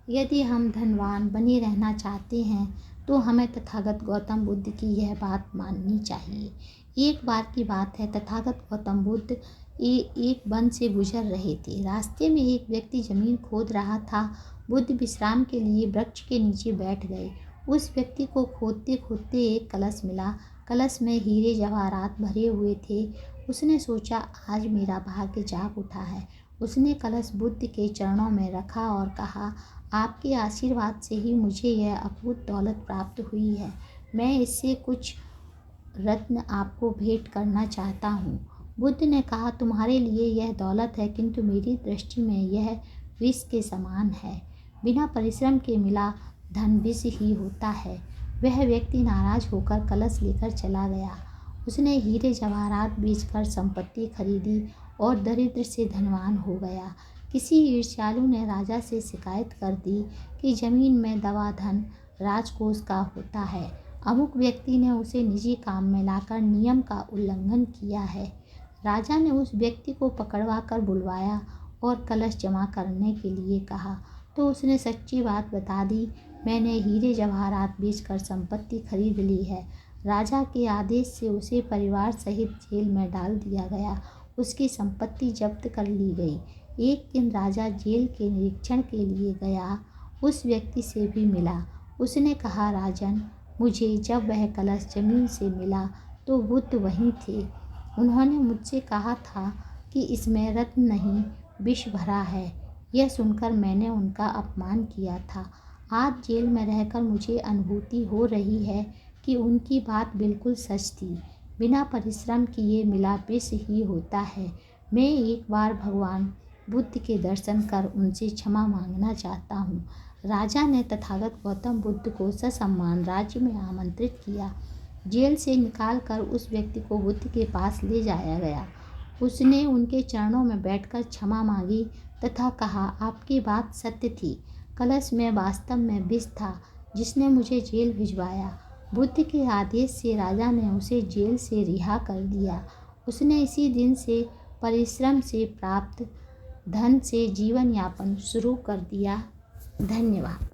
यदि हम धनवान बने रहना चाहते हैं तो हमें तथागत गौतम बुद्ध की यह बात माननी चाहिए। एक बार की बात है, तथागत गौतम बुद्ध एक वन से गुजर रहे थे। रास्ते में एक व्यक्ति जमीन खोद रहा था। बुद्ध विश्राम के लिए वृक्ष के नीचे बैठ गए। उस व्यक्ति को खोदते खोदते एक कलश मिला। कलश में हीरे जवाहरात भरे हुए थे। उसने सोचा, आज मेरा भाग्य जाग उठा है। उसने कलश बुद्ध के चरणों में रखा और कहा, आपके आशीर्वाद से ही मुझे यह अद्भुत दौलत प्राप्त हुई है। मैं इससे कुछ रत्न आपको भेंट करना चाहता हूँ। बुद्ध ने कहा, तुम्हारे लिए यह दौलत है, किंतु मेरी दृष्टि में यह विष के समान है। बिना परिश्रम के मिला धन विष ही होता है। वह व्यक्ति नाराज होकर कलश लेकर चला गया। उसने हीरे जवाहरात बेचकर संपत्ति खरीदी और दरिद्र से धनवान हो गया। किसी ईर्ष्यालु ने राजा से शिकायत कर दी कि जमीन में दवा धन राजकोष का होता है। अमुक व्यक्ति ने उसे निजी काम में लाकर नियम का उल्लंघन किया है। राजा ने उस व्यक्ति को पकड़वा कर बुलवाया और कलश जमा करने के लिए कहा तो उसने सच्ची बात बता दी, मैंने हीरे जवाहरात बेचकर संपत्ति खरीद ली है। राजा के आदेश से उसे परिवार सहित जेल में डाल दिया गया। उसकी संपत्ति जब्त कर ली गई। एक दिन राजा जेल के निरीक्षण के लिए गया। उस व्यक्ति से भी मिला। उसने कहा, राजन, मुझे जब वह कलश जमीन से मिला तो बुद्ध वहीं थे। उन्होंने मुझसे कहा था कि इसमें रत्न नहीं, विष भरा है। यह सुनकर मैंने उनका अपमान किया था। आज जेल में रहकर मुझे अनुभूति हो रही है कि उनकी बात बिल्कुल सच थी। बिना परिश्रम किए मिला विष ही होता है। मैं एक बार भगवान बुद्ध के दर्शन कर उनसे क्षमा मांगना चाहता हूँ। राजा ने तथागत गौतम बुद्ध को ससम्मान राज्य में आमंत्रित किया। जेल से निकालकर उस व्यक्ति को बुद्ध के पास ले जाया गया। उसने उनके चरणों में बैठकर क्षमा मांगी तथा कहा, आपकी बात सत्य थी। कलश में वास्तव में विष था जिसने मुझे जेल भिजवाया। बुद्ध के आदेश से राजा ने उसे जेल से रिहा कर दिया। उसने इसी दिन से परिश्रम से प्राप्त धन से जीवन यापन शुरू कर दिया। धन्यवाद।